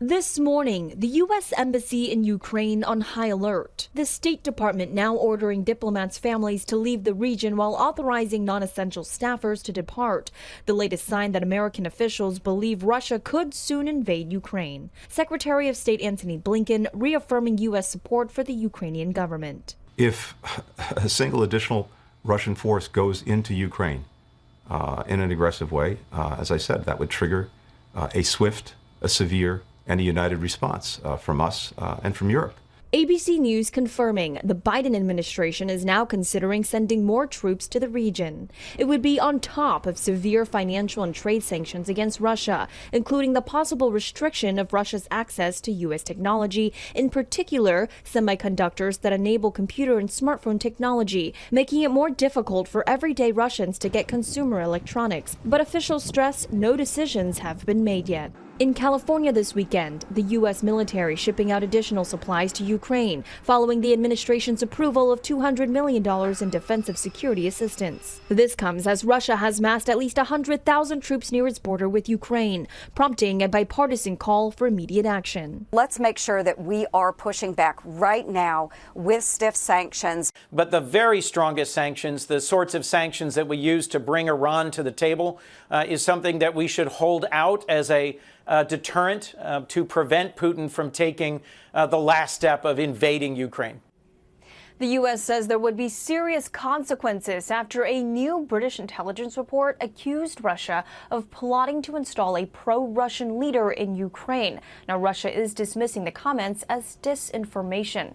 This morning, the U.S. Embassy in Ukraine on high alert. The State Department now ordering diplomats' families to leave the region while authorizing non-essential staffers to depart. The latest sign that American officials believe Russia could soon invade Ukraine. Secretary of State Antony Blinken reaffirming U.S. support for the Ukrainian government. If a single additional Russian force goes into Ukraine in an aggressive way, as I said, that would trigger a swift, a severe, and a united response from us and from Europe. ABC News confirming the Biden administration is now considering sending more troops to the region. It would be on top of severe financial and trade sanctions against Russia, including the possible restriction of Russia's access to U.S. technology, in particular semiconductors that enable computer and smartphone technology, making it more difficult for everyday Russians to get consumer electronics. But officials stress no decisions have been made yet. In California this weekend, the U.S. military shipping out additional supplies to Ukraine, following the administration's approval of $200 million in defensive security assistance. This comes as Russia has massed at least 100,000 troops near its border with Ukraine, prompting a bipartisan call for immediate action. Let's make sure that we are pushing back right now with stiff sanctions. But the very strongest sanctions, the sorts of sanctions that we use to bring Iran to the table, is something that we should hold out as a deterrent to prevent Putin from taking the last step of invading Ukraine. The U.S. says there would be serious consequences after a new British intelligence report accused Russia of plotting to install a pro-Russian leader in Ukraine. Now, Russia is dismissing the comments as disinformation.